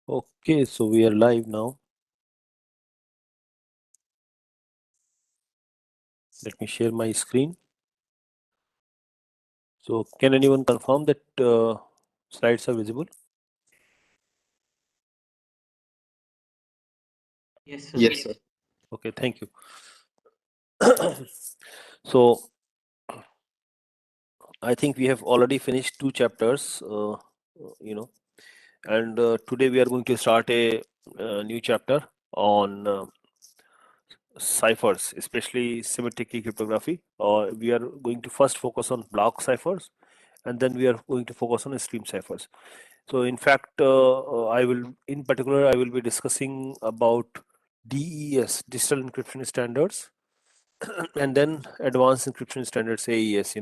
Okay, so we are live now. Let me share my screen. So can anyone confirm that slides are visible? Yes, sir. Yes, sir. Okay, thank you. So I think we have already finished 2 chapters, and today we are going to start a new chapter on ciphers, especially symmetric key cryptography. We are going to first focus on block ciphers, and then we are going to focus on stream ciphers. So in fact, I will be discussing about DES, digital encryption standards, and then advanced encryption standards, AES.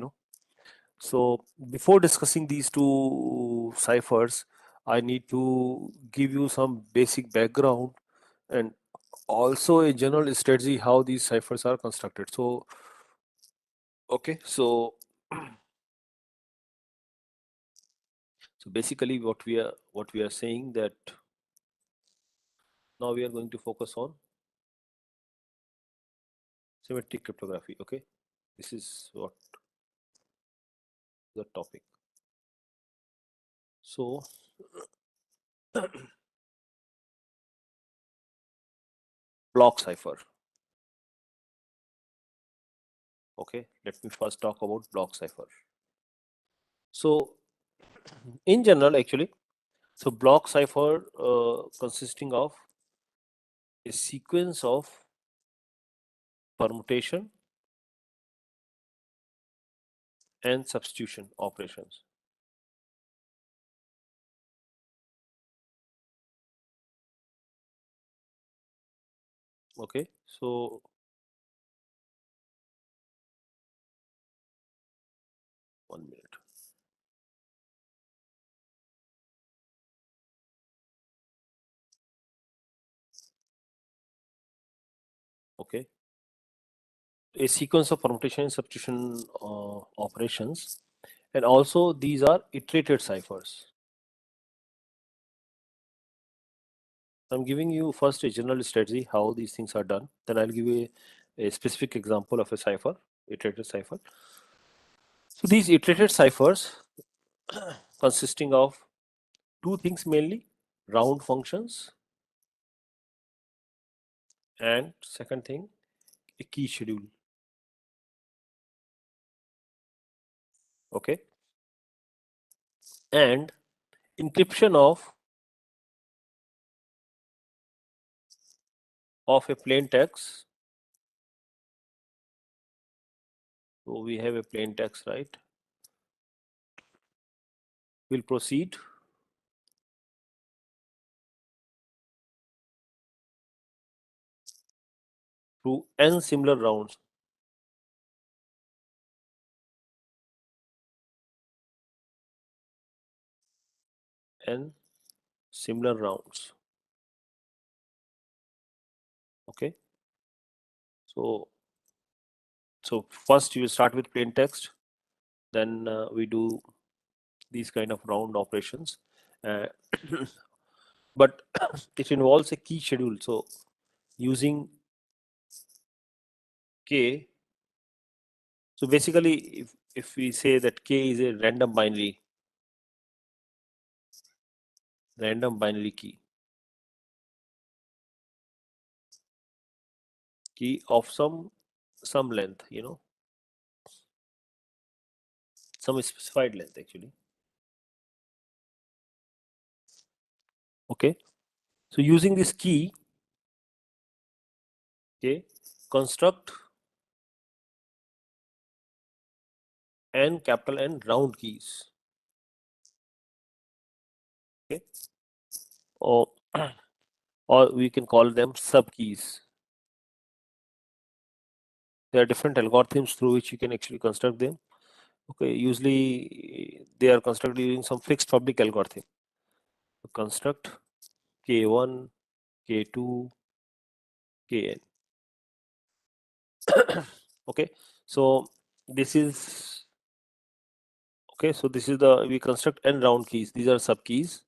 So before discussing these 2 ciphers, I need to give you some basic background and also a general strategy how these ciphers are constructed. So okay, so basically what we are saying that now we are going to focus on symmetric cryptography. Okay, this is what the topic. So block cipher. Okay, let me first talk about block cipher. So in general, actually, so block cipher consisting of a sequence of permutation and substitution operations. Okay, so 1 minute. Okay, a sequence of permutation and substitution operations, and also these are iterated ciphers. I'm giving you first a general strategy how these things are done, then I'll give you a specific example of a cipher, iterated cipher. So these iterated ciphers consisting of 2 things mainly: round functions, and second thing, a key schedule. Okay, and encryption of a plain text. So we have a plain text, right? We'll proceed through n similar rounds. N similar rounds. Okay, so first you start with plain text, then we do these kind of round operations, uh, but it involves a key schedule. So using k, so basically if we say that k is a random binary key of some length, some specified length actually. Okay, so using this key, okay, construct n capital N round keys. Okay, or we can call them sub keys. There are different algorithms through which you can actually construct them. Okay, usually they are constructed using some fixed public algorithm. So construct k1, k2, kn. Okay, so this is okay. So this is the we construct n round keys. These are sub keys.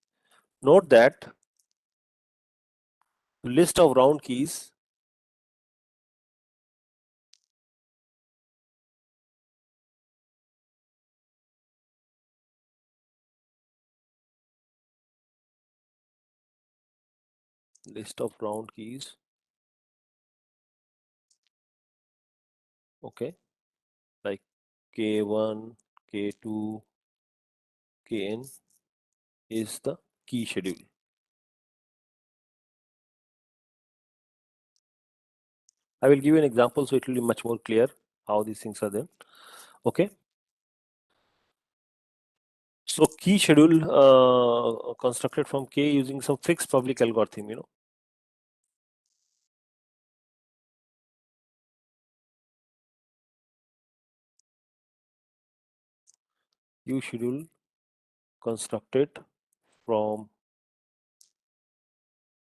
Note that list of round keys list of round keys. Okay, like k1, k2, kn is the key schedule. I will give you an example so it will be much more clear how these things are done. Okay, so key schedule constructed from k using some fixed public algorithm, you know. Key schedule constructed from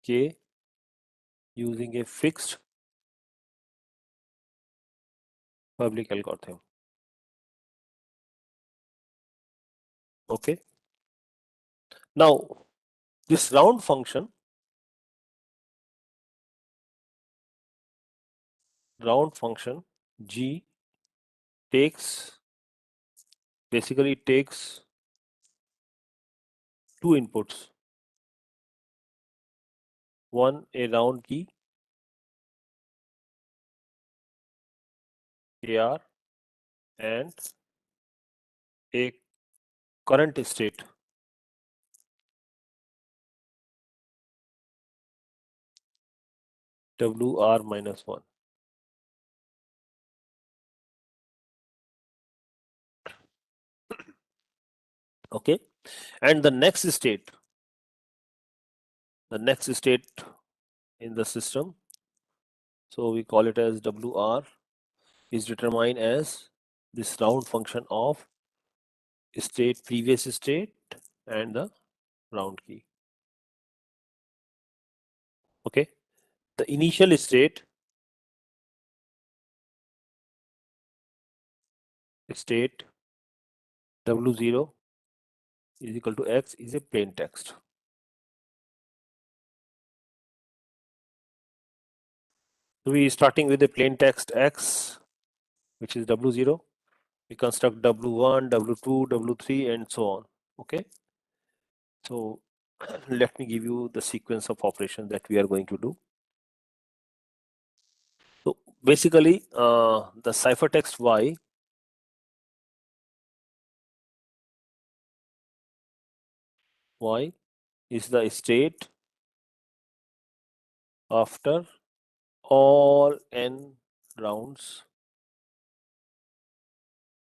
k using a fixed public algorithm. Okay, now this round function g basically takes two inputs, one a round key AR and a current state WR minus 1. Okay, and the next state in the system, so we call it as WR, is determined as this round function of previous state and the round key. Okay, the initial state W0 is equal to X is a plain text. So we starting with a plain text X, which is W0. We construct W1, W2, W3, and so on. Okay, so let me give you the sequence of operations that we are going to do. So basically, the ciphertext Y is the state after all n rounds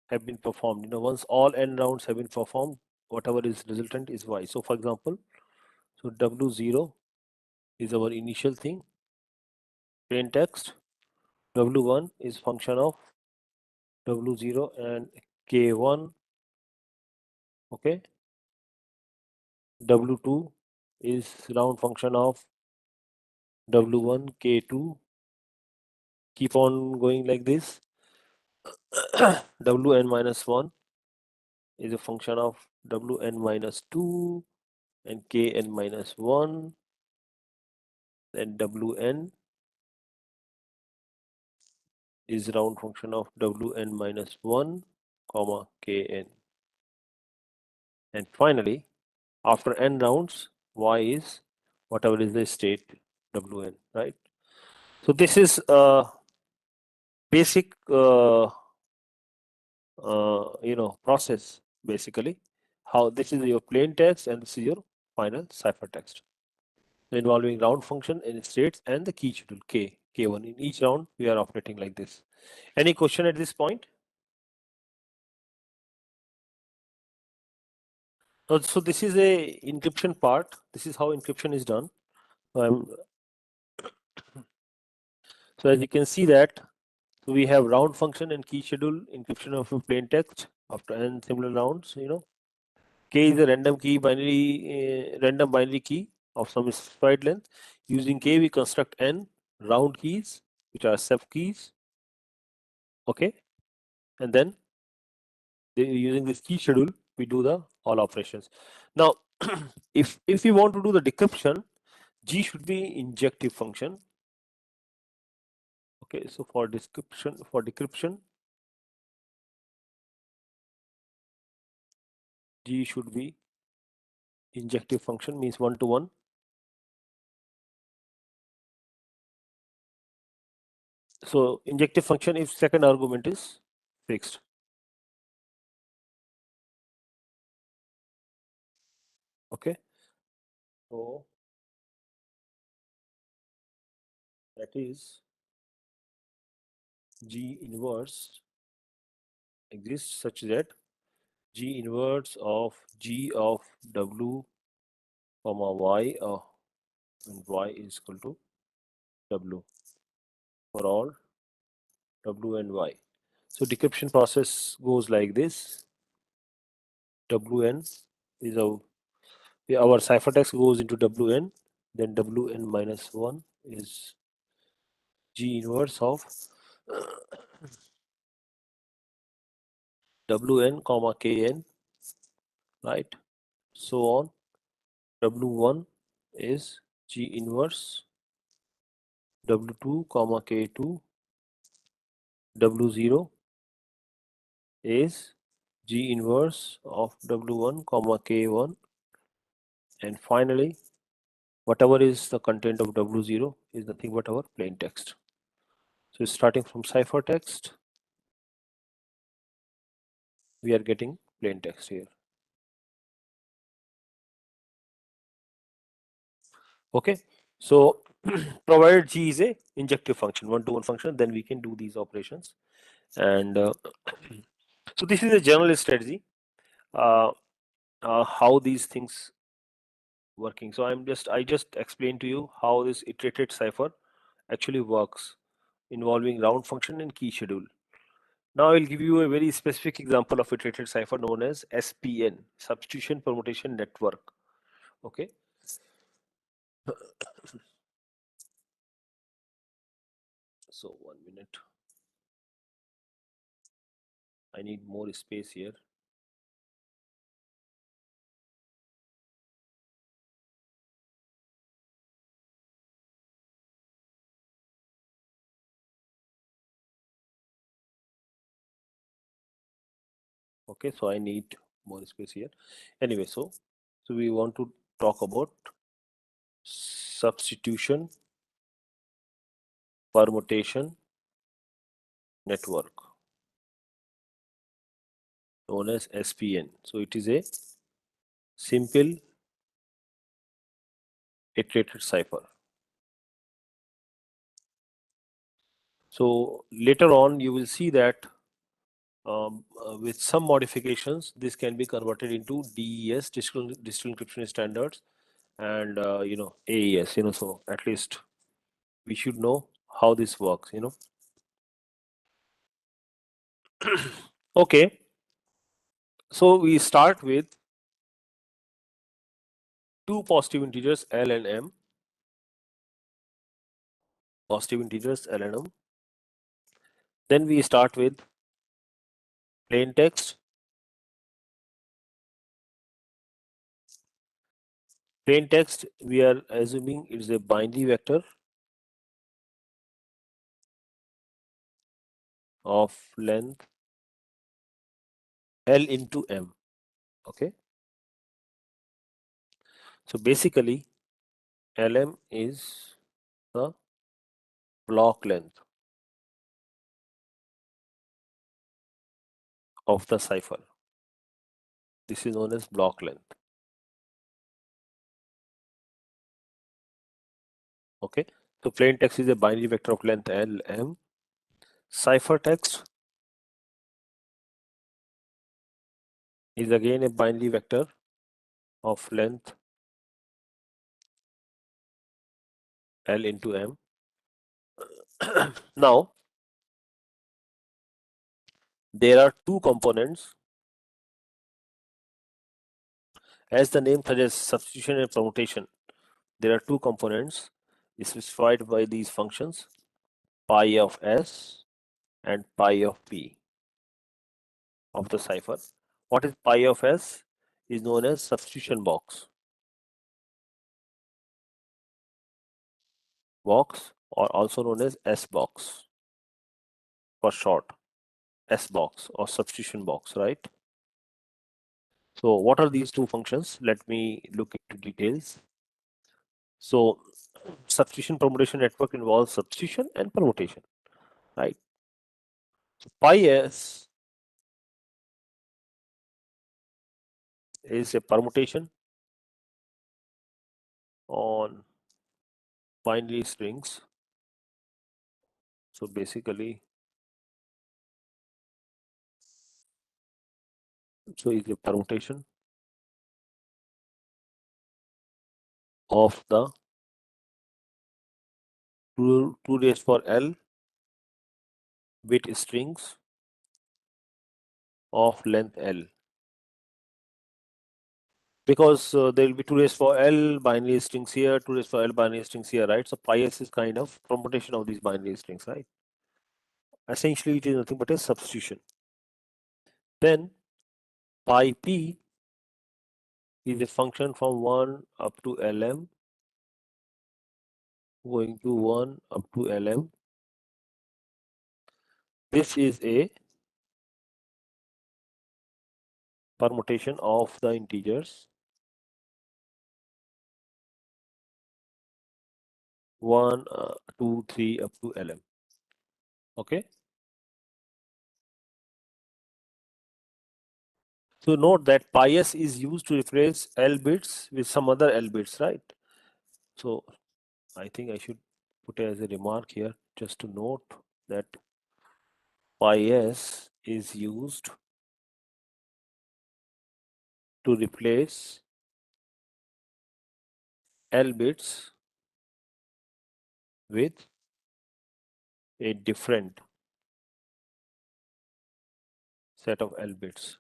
have been performed. You know, once all n rounds have been performed, whatever is resultant is Y. So for example, so W0 is our initial thing, plain text. W1 is function of W0 and K1. Okay, W2 is round function of W1, K2. Keep on going like this. Wn minus 1 is a function of Wn minus 2 and Kn minus 1. Then Wn is round function of Wn minus 1 comma Kn. And finally, after n rounds, Y is whatever is the state Wn, right? So this is basic process, basically how this is your plain text and this is your final ciphertext involving round function in states and the key schedule k1. In each round we are operating like this. Any question at this point? So this is a encryption part. This is how encryption is done. So as you can see that we have round function and key schedule encryption of a plain text after n similar rounds. You know, k is a random binary key of some specified length. Using k, we construct n round keys, which are sub keys. Okay, and then using this key schedule, we do the all operations. Now, if we want to do the decryption, G should be injective function. Okay, so for decryption, G should be injective function, means 1 to 1. So injective function if second argument is fixed. Okay, so that is G inverse exists such that G inverse of G of W comma Y and Y is equal to W for all W and Y. So decryption process goes like this. Wn is our ciphertext goes into Wn, then Wn minus 1 is G inverse of Wn comma Kn, right? So on. W1 is G inverse W2 comma K2. W0 is G inverse of W1 comma K1, and finally whatever is the content of W0 is nothing but our plain text. So starting from ciphertext, we are getting plain text here. Okay, so provided G is a injective function, 1-to-1 function, then we can do these operations. And so this is a general strategy, how these things working. So I just explained to you how this iterated cipher actually works, involving round function and key schedule. Now I'll give you a very specific example of iterated cipher known as SPN, substitution permutation network. Okay. So 1 minute. I need more space here. Okay, so I need more space here. Anyway, so we want to talk about substitution permutation network known as SPN. So it is a simple iterated cipher. So later on you will see that with some modifications this can be converted into DES, digital encryption standards, and AES, so at least we should know how this works. Okay, so we start with two positive integers L and M, positive integers L and M. Then we start with plain text. Plain text, we are assuming it's a binary vector of length L into M. Okay, so basically LM is the block length of the cipher. This is known as block length. Okay, so plain text is a binary vector of length L M. Cipher text is again a binary vector of length L into M. Now there are two components. As the name suggests, substitution and permutation. There are two components specified by these functions, pi of s and pi of p of the cipher. What is pi of s is known as substitution box or also known as S box for short, S box or substitution box, right? So what are these two functions? Let me look into details. So substitution permutation network involves substitution and permutation, right? So pi s is a permutation on binary strings. So basically, is a permutation of the 2 raised for L bit strings of length L. Because there will be 2 raised for L binary strings here, 2 raised for L binary strings here, right? So pi s is kind of permutation of these binary strings, right? Essentially, it is nothing but a substitution. Then pi p is a function from 1 up to Lm going to 1 up to Lm. This is a permutation of the integers 1, 2, 3 up to Lm. Okay. So note that pi s is used to replace L bits with some other L bits, right? So I think I should put as a remark here just to note that pi s is used to replace L bits with a different set of L bits,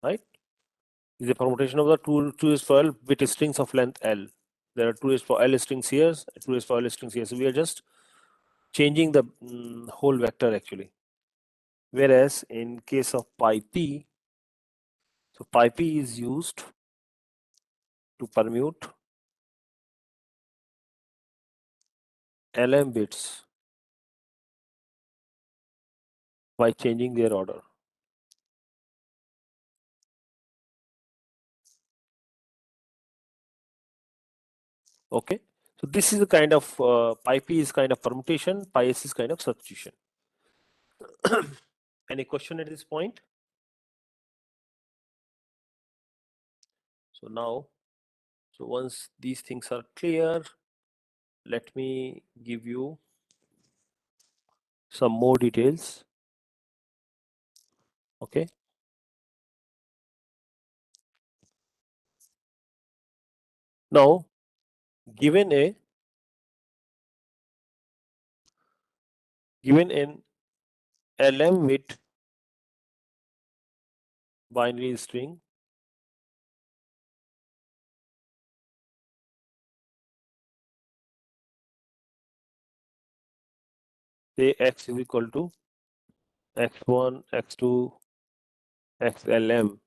right? Is a permutation of the two is for L bit strings of length L. There are 2 is for L strings here, 2 is for L strings here. So we are just changing the whole vector actually. Whereas in case of pi p, so pi p is used to permute Lm bits by changing their order. Okay, so this is a kind of pi p is kind of permutation, pi s is kind of substitution. Any question at this point? So now, so once these things are clear, let me give you some more details. Okay. Now, given an Lm with binary string, say x is equal to x1, x2, xlm.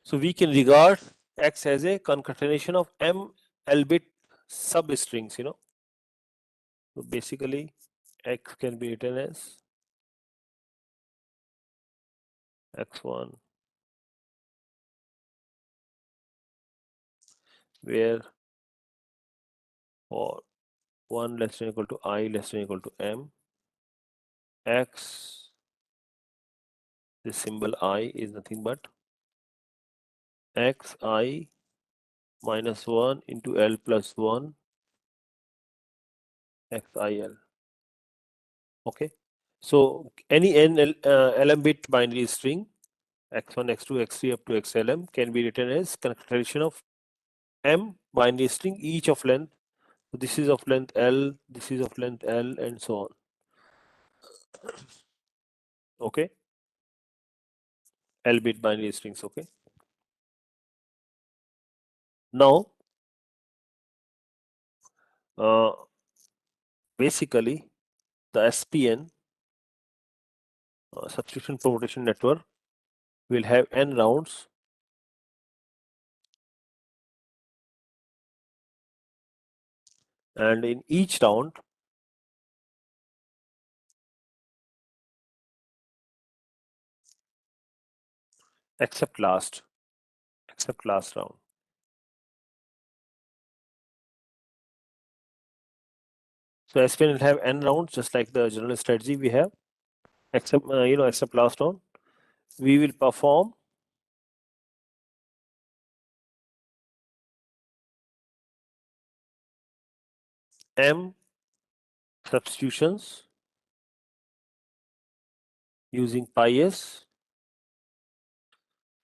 So we can regard x as a concatenation of m L bit substrings, So basically, x can be written as x1, where for 1 less than equal to I less than equal to m, x, the symbol I is nothing but xi minus 1 into L plus 1 xil. Okay. So any Lm bit binary string x1, x2, x3 up to xlm can be written as concatenation of m binary string each of length. So this is of length L, this is of length L, and so on. Okay. L bit binary strings. Okay. Now Basically, the SPN substitution permutation network will have n rounds, and in each round, except last round. So SPN will have n rounds, just like the general strategy we have, except except last round. We will perform m substitutions using pi s,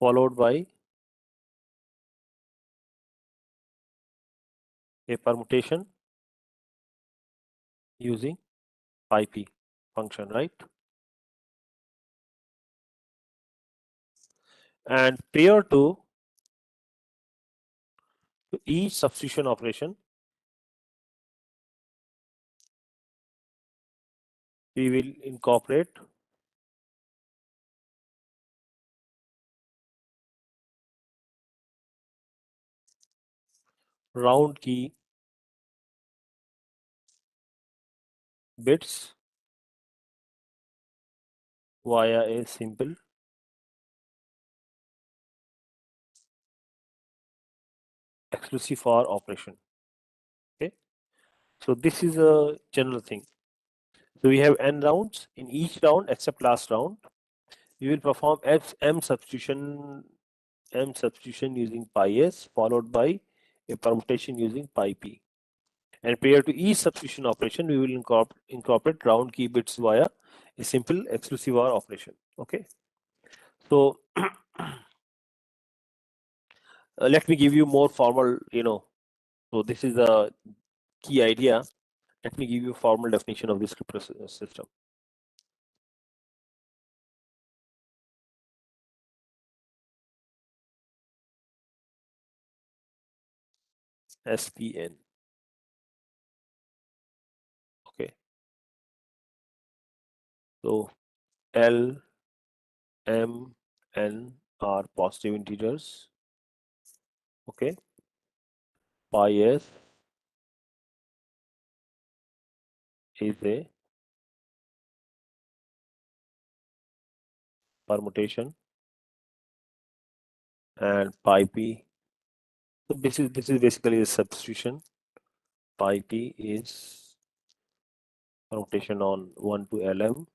followed by a permutation using pi p function, right? And prior to each substitution operation, we will incorporate round key bits via a simple exclusive OR operation. Okay, so this is a general thing. So we have n rounds. In each round, except last round, we will perform m substitution using pi s, followed by a permutation using pi p. And prior to each substitution operation, we will incorporate round key bits via a simple exclusive OR operation. Okay, so let me give you more formal, so this is the key idea. Let me give you a formal definition of this crypto system. SPN. Okay, so L, M, N are positive integers. Okay, pi s is a permutation, and pi p. So this is basically a substitution. Pi p is permutation on 1 to LM.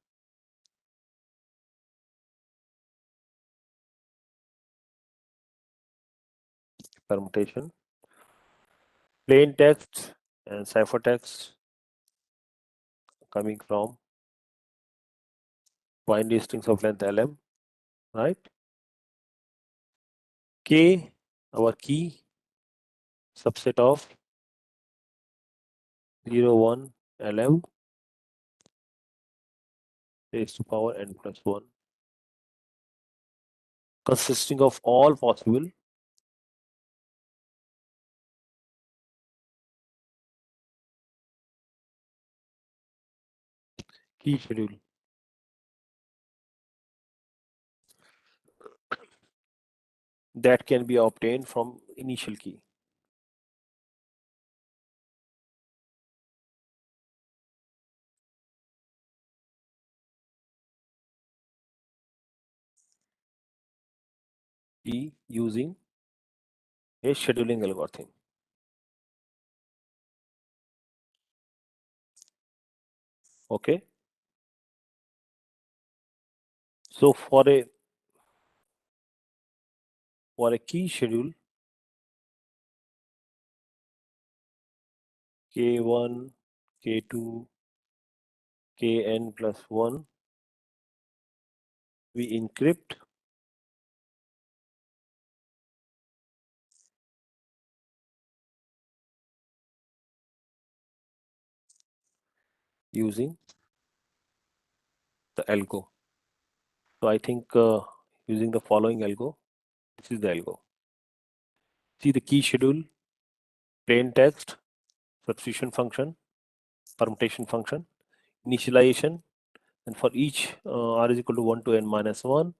Permutation. Plain text and ciphertext coming from binary strings of length LM, right? K, our key, subset of 0, 1, LM raised to power n plus 1, consisting of all possible key schedule that can be obtained from initial key. Key using a scheduling algorithm. Okay. So for a key schedule K1, K2, Kn plus 1, we encrypt using the algo. So I think using the following algo, this is the algo. See the key schedule, plain text, substitution function, permutation function, initialization, and for each r is equal to 1 to n minus 1.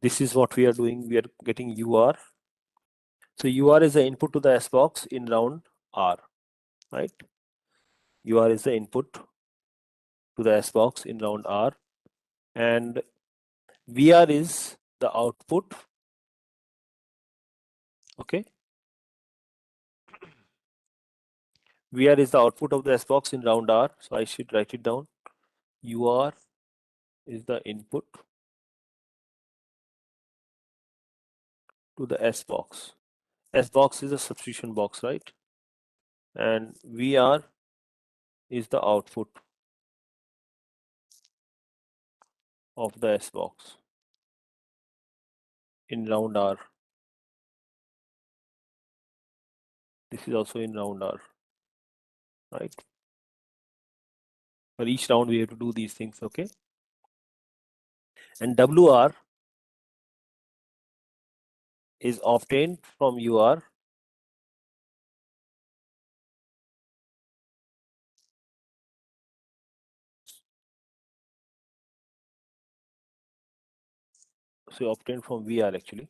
This is what we are doing. We are getting UR. So UR is the input to the S box in round R, right? UR is the input to the S box in round R, and VR is the output. Okay, VR is the output of the S box in round R. So I should write it down. UR is the input to the S box. S box is a substitution box, right? And VR is the output of the S box in round R. This is also in round R, right? For each round we have to do these things, okay? And WR is obtained from UR so obtained from VR actually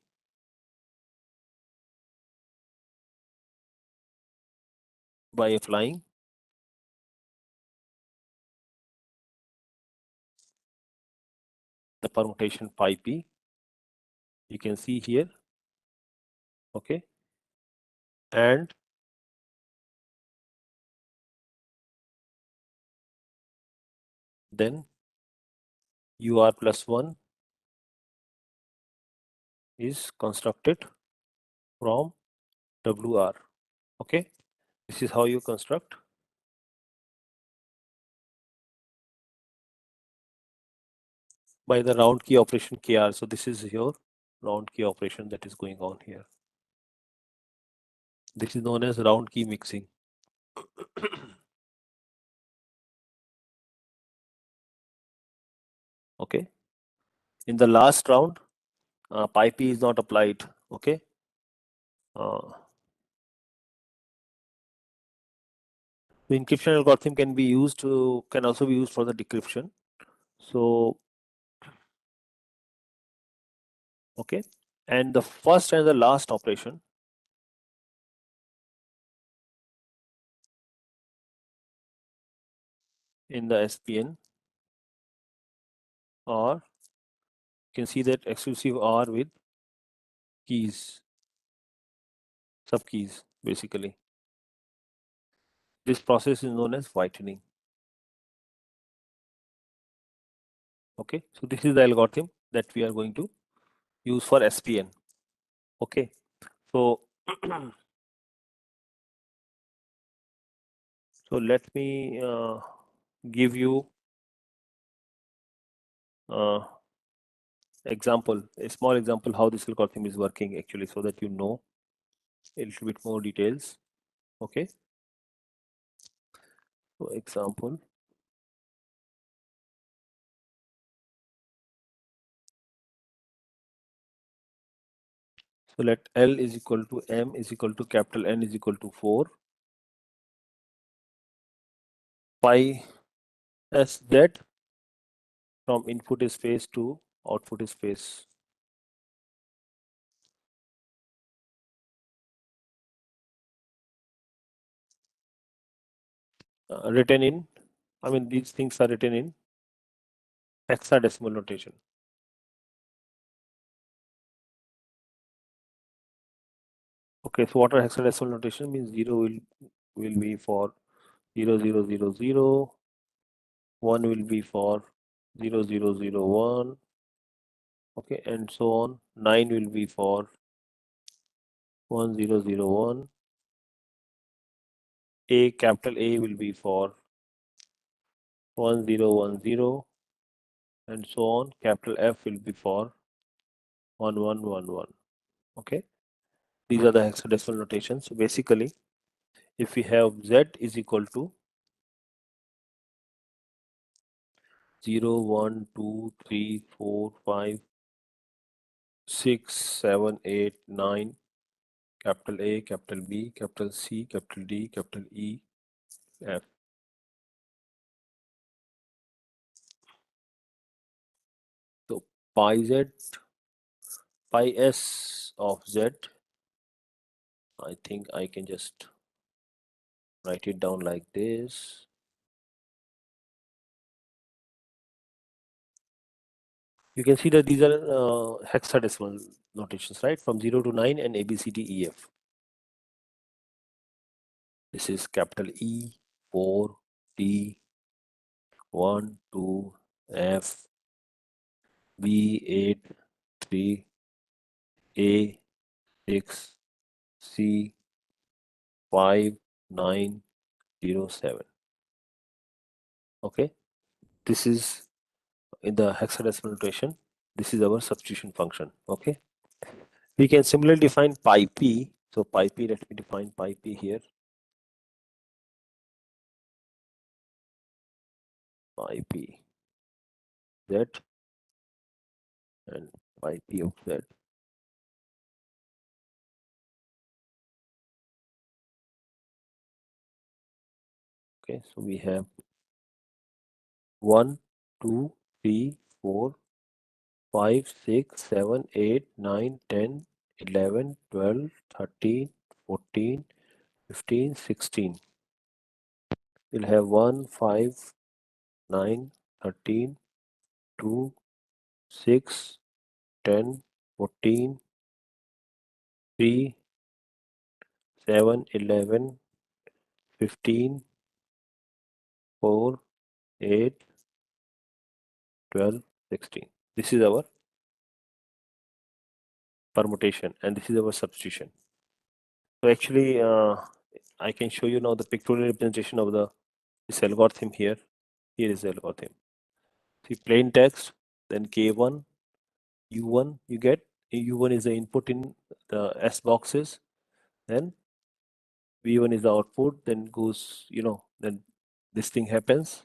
by applying the permutation pi p. You can see here, okay, and then UR plus 1 is constructed from WR. Okay, this is how you construct by the round key operation KR. So this is your round key operation that is going on here. This is known as round key mixing. Okay, in the last round, pi p is not applied. Okay, the encryption algorithm can be used to can also be used for the decryption. So okay, and the first and the last operation in the SPN are, you can see that exclusive R with keys, sub keys basically. This process is known as whitening. Okay, so this is the algorithm that we are going to use for SPN. Okay, so so let me give you example, a small example how this algorithm is working actually, so that you know a little bit more details. Okay, so example, so let L is equal to M is equal to capital N is equal to 4 pi S Z from input space to output space. Written in, I mean these things are written in hexadecimal notation. Okay, so what are hexadecimal notation? Means 0 will be for 0 0 0 0, 1 will be for 0 0 0 1, okay, and so on. 9 will be for 1 0 0 1. A, capital A will be for 1 0 1 0, and so on. Capital F will be for 1 1 1 1. Okay, these are the hexadecimal notations. So basically, if we have Z is equal to 0 1 2 3 4 5 6 7 8 9, capital A, capital B, capital C, capital D, capital E, F. So pi z, pi s of z, I think I can just write it down like this. You can see that these are hexadecimal notations, right? From 0 to 9 and A, B, C, D, E, F. This is capital E, 4, D, 1, 2, F, B, 8, 3, A, 6, C, 5, 9, 0, 7. Okay, this is in the hexadecimal notation. This is our substitution function. Okay, we can similarly define pi p. So pi p, let me define pi p here. Pi p z and pi p of z. Okay, so we have 1, 2, 3, 4, 5, 6, 7, 8, 9, 10, 11, 12, 13, 14, 15, 16. We'll have 1, 5, 9, 13, 2, 6, 10, 14, 3, 7, 11, 15, 4, 8, 12, 16. This is our permutation and this is our substitution. So actually, I can show you now the pictorial representation of this algorithm here. Here is the algorithm. See plain text, then K1, U1 you get. U1 is the input in the S boxes, then V1 is the output, then goes, then this thing happens.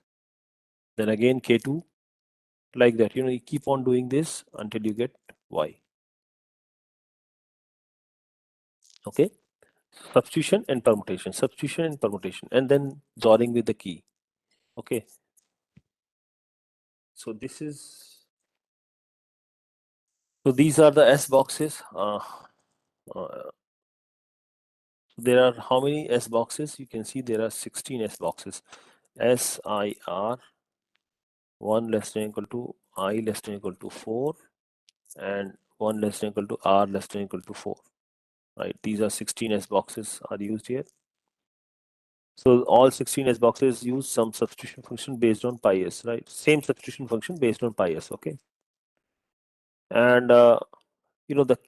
Then again K2, like that. You keep on doing this until you get Y. Okay. Substitution and permutation, substitution and permutation, and then XORing with the key. Okay. So this is, so these are the S boxes. There are how many S boxes? You can see there are 16 S boxes. SIR 1 less than equal to I less than equal to 4 and 1 less than equal to R less than equal to 4. Right? These are 16 S boxes are used here. So all 16 S boxes use some substitution function based on pi s, right? Same substitution function based on pi s, okay? And the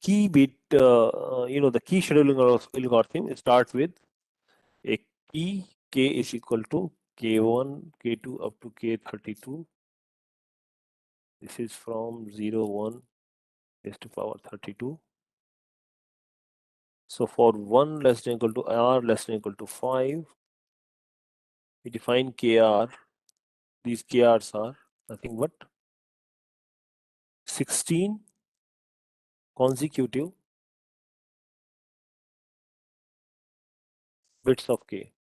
key bit, the key scheduling algorithm starts with a key k is equal to k1, k2 up to k32. This is from 0, 1 raised to power 32. So for 1 less than equal to r less than equal to 5, we define kr. These krs are nothing but 16 consecutive bits of k.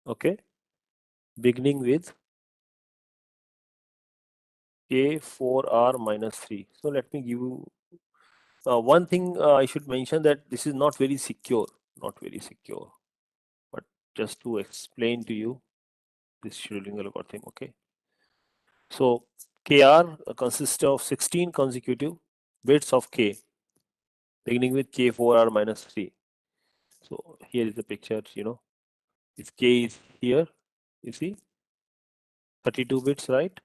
Okay, beginning with k4r minus 3. So let me give you one thing. I should mention that this is not very secure, but just to explain to you this scheduling algorithm. Okay, so kr consists of 16 consecutive bits of k beginning with k4r minus 3. So here is the picture. If k is here, you see 32 bits, right?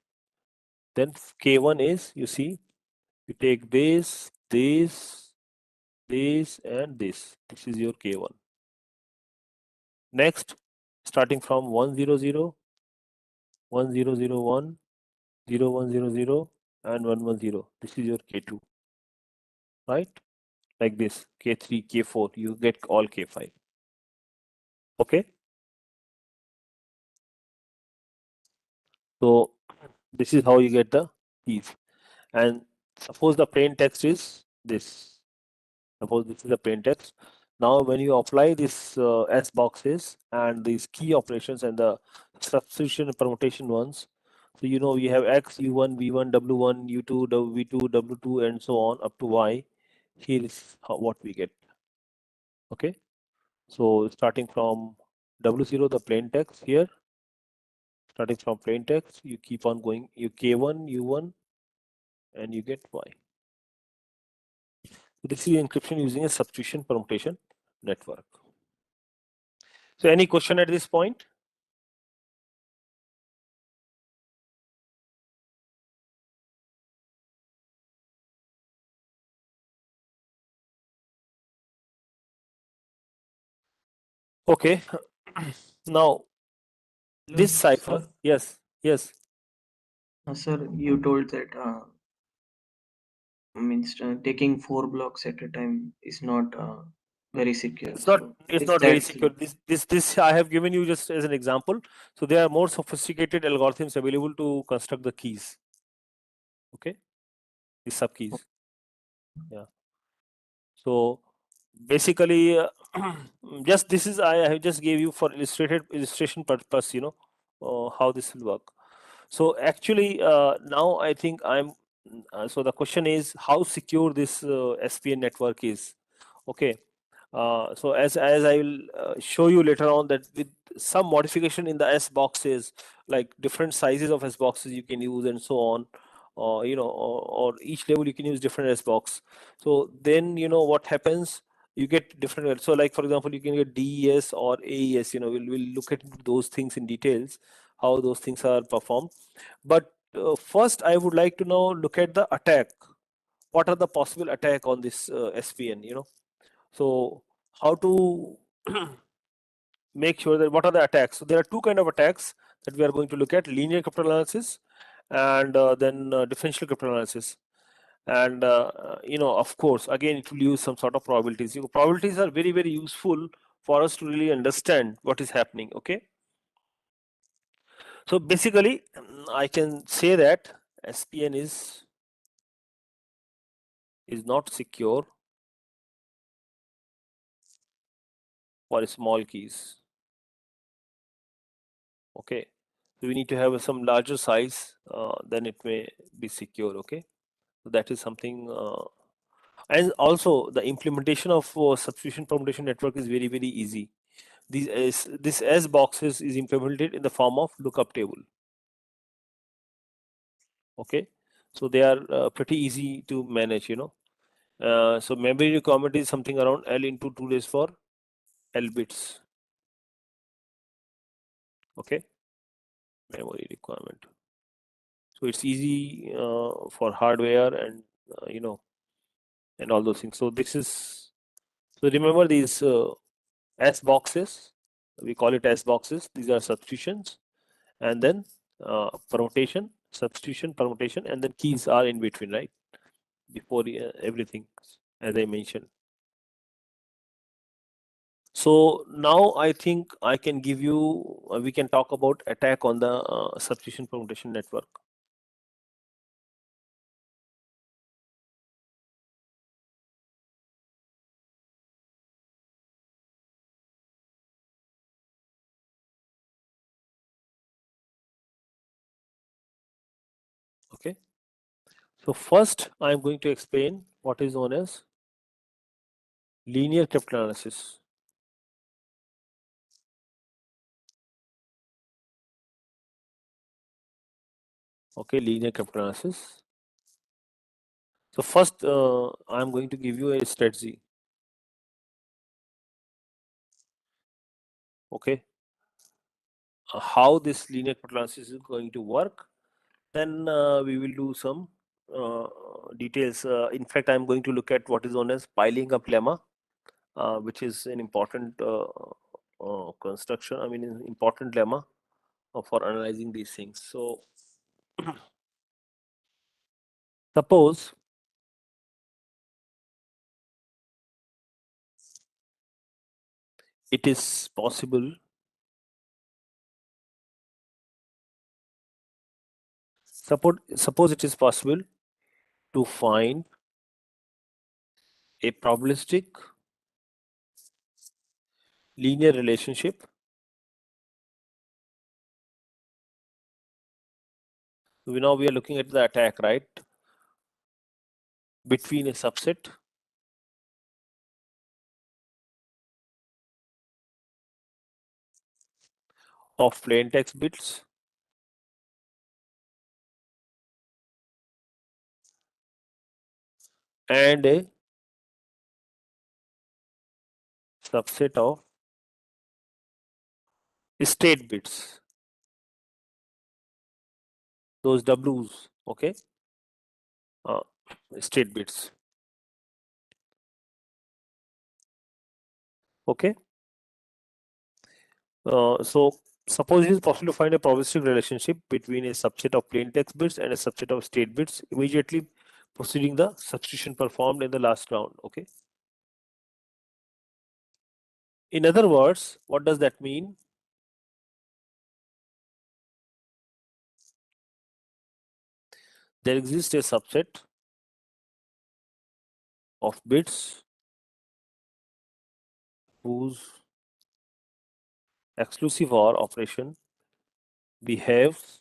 Then k1 is, you see, you take this, and this. This is your k1. Next, starting from 100, 1001, 0100, and 110. This is your k2, right? Like this, k3, k4, you get all k5. Okay. So this is how you get the keys. And suppose the plain text is this. Suppose this is the plain text. Now, when you apply this S boxes and these key operations and the substitution and permutation ones, so you know we have X, U1, V1, W1, U2, V2, W2, and so on up to Y. Here is what we get. Okay, so starting from W0, the plain text here, starting from plain text, you keep on going, you K1, U1, and you get Y. So this is encryption using a substitution permutation network. So any question at this point? Okay, now this cipher, Sir, yes, sir, you told that means taking 4 blocks at a time is not very secure. it's not So it's is not very that secure. This I have given you just as an example. So there are more sophisticated algorithms available to construct the keys. Okay, the sub keys. Yeah. So basically, just this is I have just gave you for illustration purpose. You know how this will work. So actually, now I think I'm. So the question is how secure this SPN network is. Okay. So as I will show you later on that with some modification in the S boxes, like different sizes of S boxes you can use and so on, or or each level you can use different S box. So then what happens, you get different. So like for example, you can get DES or AES. We'll look at those things in details, how those things are performed. But first, I would like to now look at the attack. What are the possible attack on this SPN? So how to make sure that what are the attacks? So there are two kind of attacks that we are going to look at: linear cryptanalysis and then differential cryptanalysis. And of course, again, it will use some sort of probabilities. Probabilities are very, very useful for us to really understand what is happening. Okay, so basically, I can say that SPN is not secure for small keys. Okay, so we need to have some larger size, then it may be secure. Okay, so that is something. And also, the implementation of substitution permutation network is very, very easy. This S boxes is implemented in the form of lookup table. Okay, so they are pretty easy to manage. So memory requirement is something around L into 2 raised for L bits. Okay, memory requirement. So it's easy for hardware and and all those things. So this is, so remember these S boxes. We call it S boxes. These are substitutions, and then permutation, substitution, permutation, and then keys are in between, right? Before everything, as I mentioned. So now I think I can give you. We can talk about attack on the substitution permutation network. Okay. So first, I am going to explain what is known as linear cryptanalysis. Okay, linear cryptanalysis. So first, I'm going to give you a strategy. Okay, how this linear cryptanalysis is going to work. Then we will do some details. In fact, I'm going to look at what is known as piling up lemma, which is an important construction. I mean, an important lemma for analyzing these things. So suppose it is possible. Suppose it is possible to find a probabilistic linear relationship now we are looking at the attack, right, between a subset of plain text bits and a subset of state bits, those W's, okay, uh, state bits, okay. So suppose it is possible to find a probabilistic relationship between a subset of plain text bits and a subset of state bits immediately preceding the substitution performed in the last round, okay. In other words, what does that mean? There exists a subset of bits whose exclusive OR operation behaves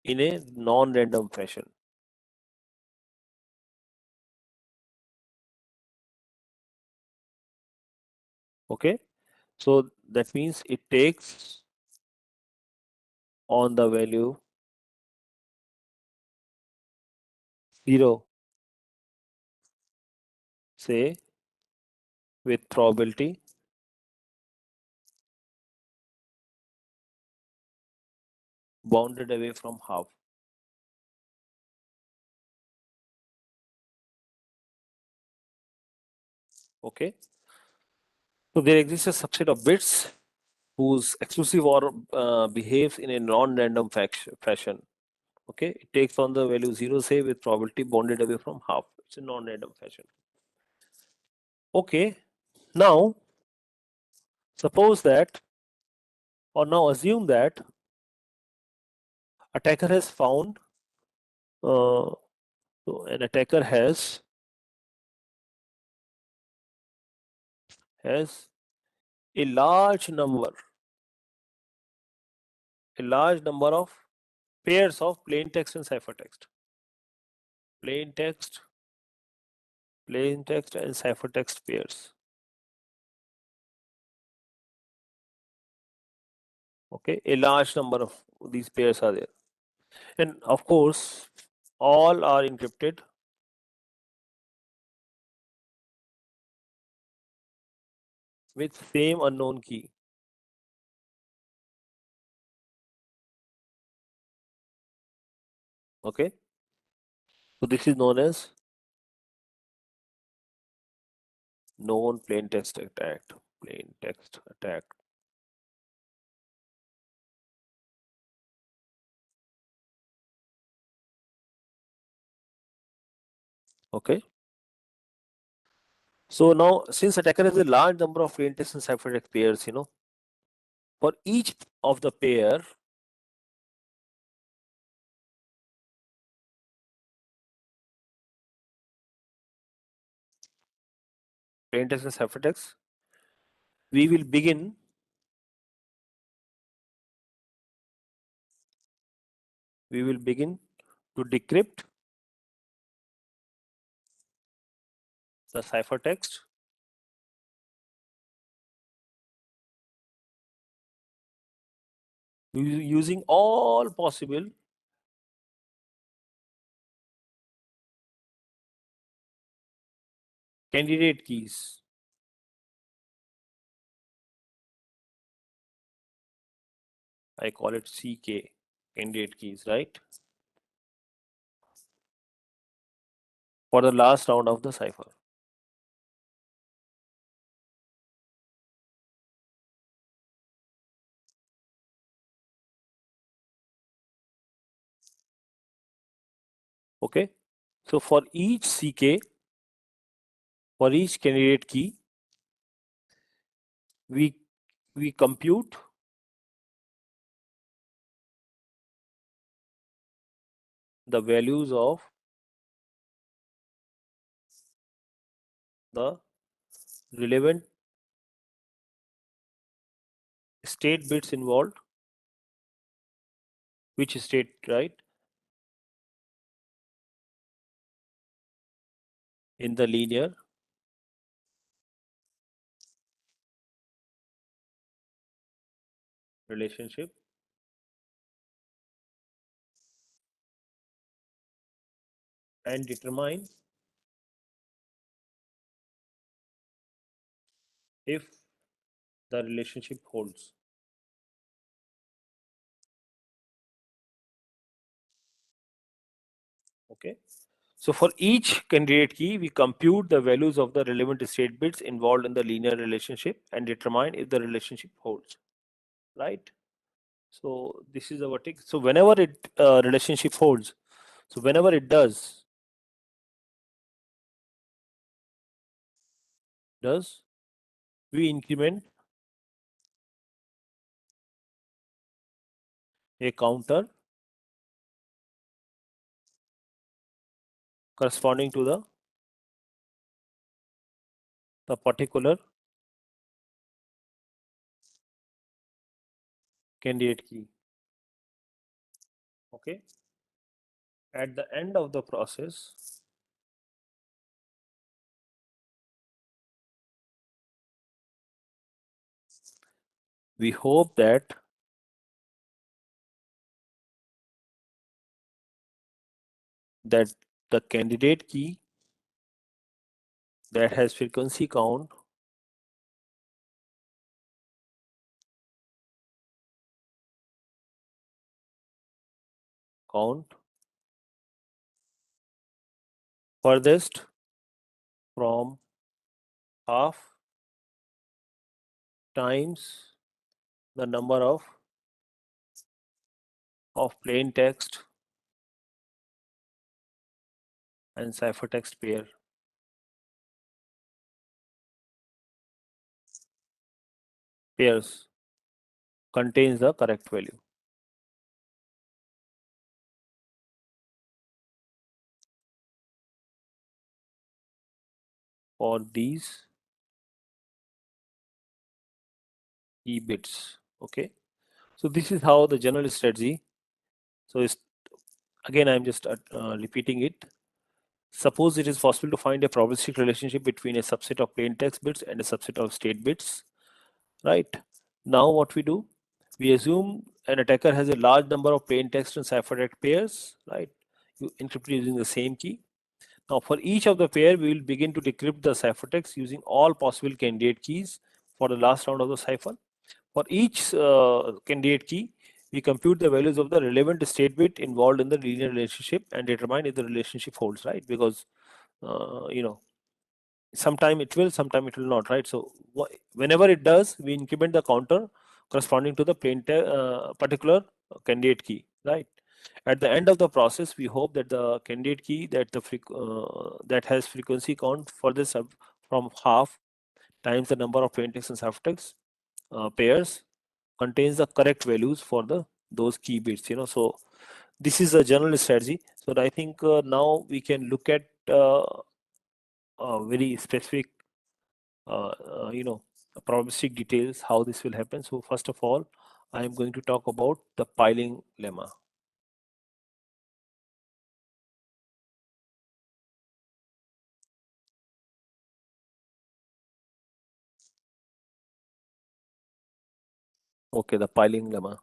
in a non-random fashion. Okay, so that means it takes on the value 0, say, with probability bounded away from half. Okay, so there exists a subset of bits whose exclusive OR behaves in a non-random fashion. Okay, it takes on the value 0, say, with probability bounded away from half. It's a non-random fashion. Okay, now suppose that, or now assume that attacker has found, so an attacker has a large number of pairs of plain text and ciphertext. Plain text and ciphertext pairs. Okay, a large number of these pairs are there, and of course all are encrypted with same unknown key. Okay, so this is known as known plain text attack. Plain text attack. Okay, so now since attacker has a large number of plain text and ciphertext pairs, for each of the pair, plain text and ciphertext, we will begin to decrypt the ciphertext using all possible candidate keys. I call it CK, candidate keys, right? For the last round of the cipher. Okay, so for each CK, for each candidate key, we compute the values of the relevant state bits involved. Which state, right? In the linear relationship. And determine if the relationship holds. Okay. So for each candidate key, we compute the values of the relevant state bits involved in the linear relationship and determine if the relationship holds. Right. So this is our tick. So whenever it relationship holds, so whenever it does we increment a counter corresponding to the particular candidate key. Okay. At the end of the process, we hope that the candidate key that has frequency count furthest from half times the number of plain text and ciphertext pairs contains the correct value. For these key bits. Okay. So this is how the general strategy. So it's, again, I'm just repeating it. Suppose it is possible to find a probabilistic relationship between a subset of plain text bits and a subset of state bits, right? Now what we do, we assume an attacker has a large number of plain text and ciphertext pairs, right? You encrypt using the same key. Now for each of the pair, we will begin to decrypt the ciphertext using all possible candidate keys for the last round of the cipher. For each candidate key, we compute the values of the relevant state bit involved in the linear relationship and determine if the relationship holds, right? Because sometime it will, sometime it will not, right? So whenever it does, we increment the counter corresponding to the particular candidate key, right? At the end of the process, we hope that the candidate key that has frequency count furthest up from half times the number of plain text and ciphertext pairs contains the correct values for those key bits. So this is a general strategy. So I think now we can look at very specific probabilistic details how this will happen. So first of all, I am going to talk about the piling lemma. Okay, the piling lemma.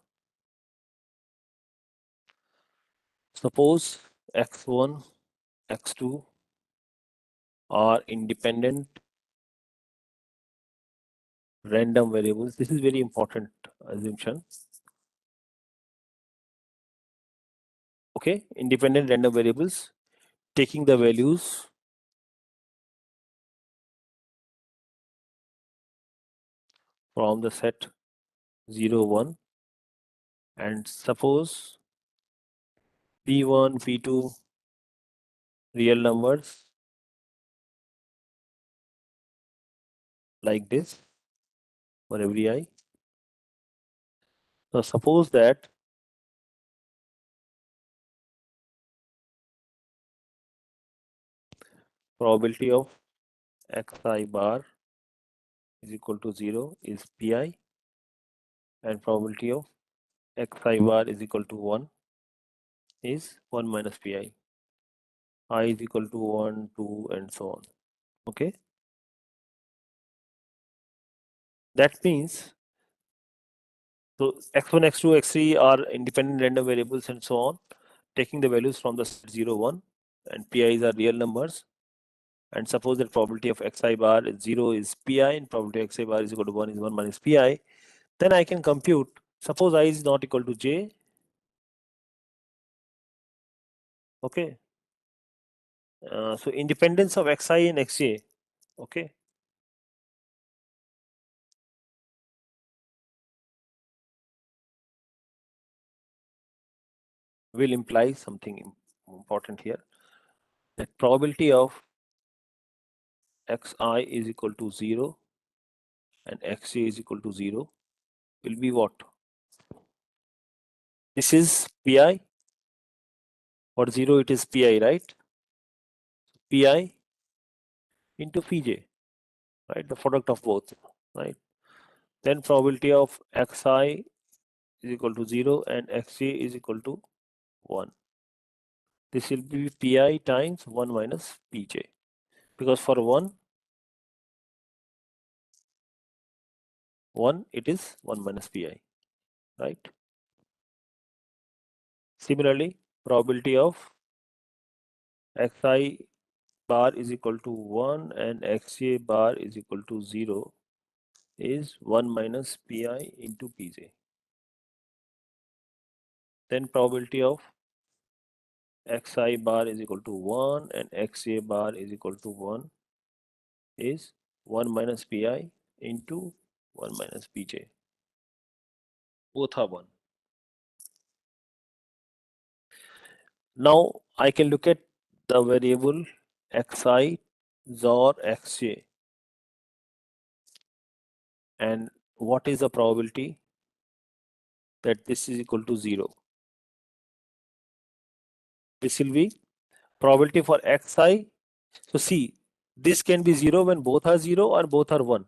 Suppose x1, x2 are independent random variables. This is very important assumption. Okay, independent random variables taking the values from the set 0, 1, and suppose p1, p2 real numbers like this for every I. So suppose that probability of xi bar is equal to 0 is pi, and probability of xi bar is equal to 1 is 1 minus pi. I is equal to 1, 2, and so on. Okay. That means, so x1, x2, x3 are independent random variables and so on, taking the values from the set 0, 1, and pi's are real numbers. And suppose that probability of xi bar is 0 is pi, and probability of xi bar is equal to 1 is 1 minus pi. Then I can compute, suppose I is not equal to j. Okay. So independence of xi and xj. Okay. Will imply something important here. That probability of xi is equal to 0 and xj is equal to 0 will be what? This is pi. For 0 it is pi, right? Pi into pj, right? The product of both, right? Then probability of xi is equal to 0 and xj is equal to 1. This will be pi times 1 minus pj, because for 1 it is 1 minus pi, right? Similarly, probability of xi bar is equal to 1 and xj bar is equal to 0 is 1 minus pi into pj. Then probability of xi bar is equal to 1 and xj bar is equal to 1 is 1 minus pi into 1 minus pj. Both are 1. Now I can look at the variable xi, xor, xj, and what is the probability that this is equal to 0? This will be probability for xi. So see, this can be 0 when both are 0 or both are 1.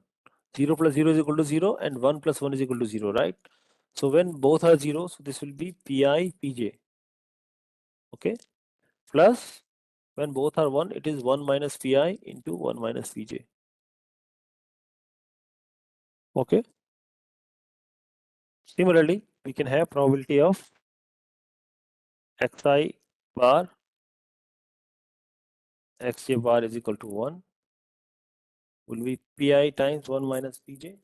0 plus 0 is equal to 0 and 1 plus 1 is equal to 0, right? So when both are 0, so this will be pi pj. Okay, plus when both are 1, it is 1 minus pi into 1 minus pj. Okay. Similarly, we can have probability of xi bar xj bar is equal to 1 will be pi times 1 minus pj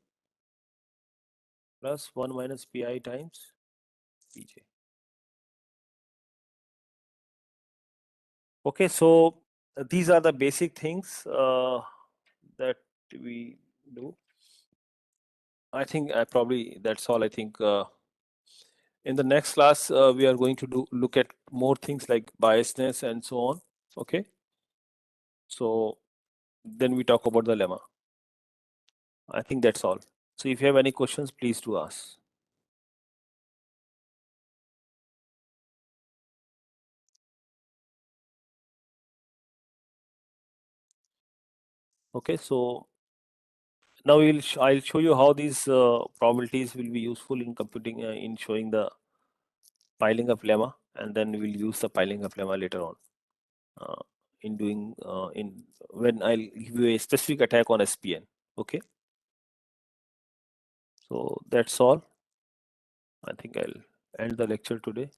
plus 1 minus pi times pj. Okay, so these are the basic things that we do. I think probably that's all. I think in the next class we are going to look at more things like biasness and so on. Okay, so then we talk about the lemma. I think that's all. So if you have any questions, please do ask. Okay, so now I'll show you how these probabilities will be useful in computing in showing the piling up lemma, and then we'll use the piling up lemma later on in doing in when I'll give you a specific attack on SPN. Okay, so that's all. I think I'll end the lecture today.